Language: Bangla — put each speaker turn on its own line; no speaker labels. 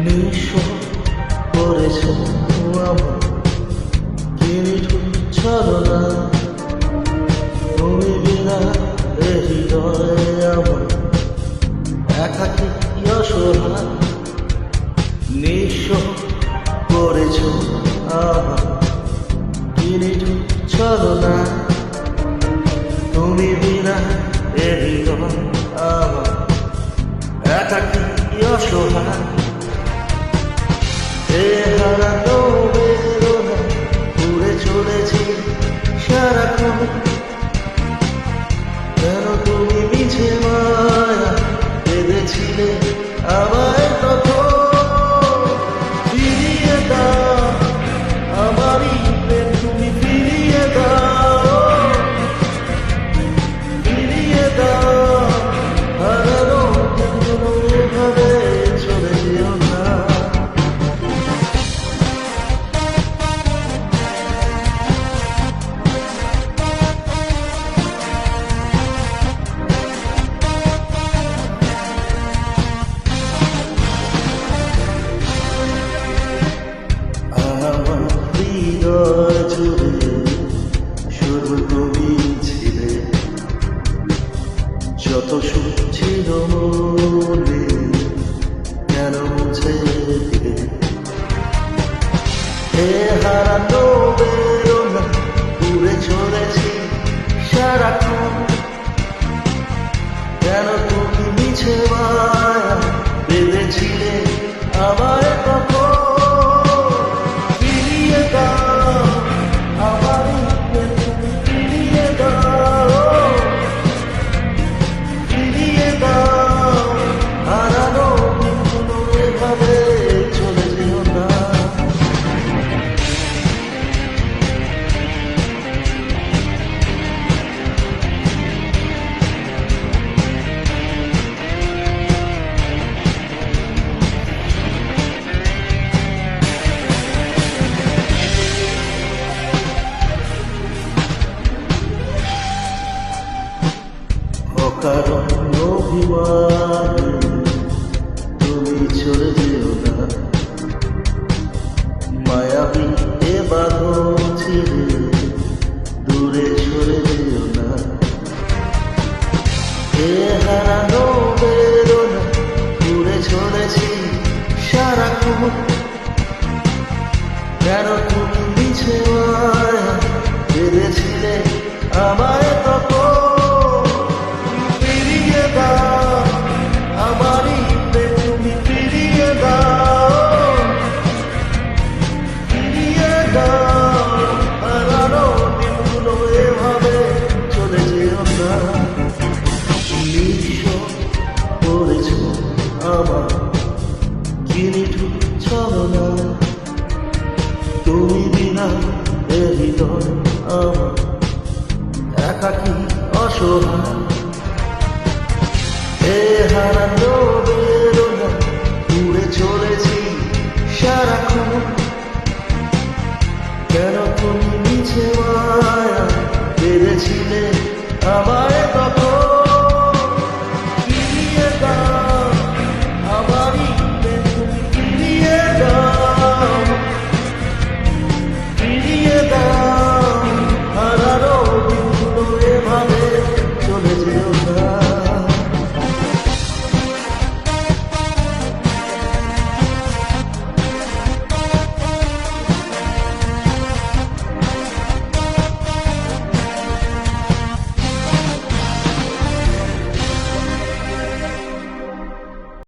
নিঃস্ব করেছ আমার কিনিঠুর ছলনা, তুমি বিনা এ হৃদয়ে আমার একাকী অসহায়। নিঃস্ব করেছ আমার কিনিঠুর ছলনা, তুমি বিনা এ হৃদয় আমার একাকী অসহায়। এ হারানো বেদনা উড়ে চলেছি সারাক্ষণ, কেন তুমি মিছে মায়া বেঁধেছিলে আমায় তখন। ফিরিয়ে দাও আমারই প্রেম, তুমি ফিরিয়ে দাও, ফিরিয়ে দাও। হারানো কেন এভাবে চলে যেও না। শুধু তুমি ছিলে, যত সুখ ছিল মনে কেন মুছে দিলে। হে হারানো বেরোনা উড়ে চলেছি সারাক্ষণ, কেন তুমি মিছে মায়া বেঁধেছিলে আমায় তখন। কারণ অভিমানে তুমি চলে যেও না, মায়াবী এ বাঁধন ছেড়ে দূরে সরে যেও না। এ হারানো বেরোনা দূরে চলেছি সারাক্ষণ, কেন তুমি মিছে মায়া বেঁধেছিলে আমায় তখন। আমার কিনিঠুর ছলনা, তুমি বিনা এ হৃদয় আমার একাকী অসহায়।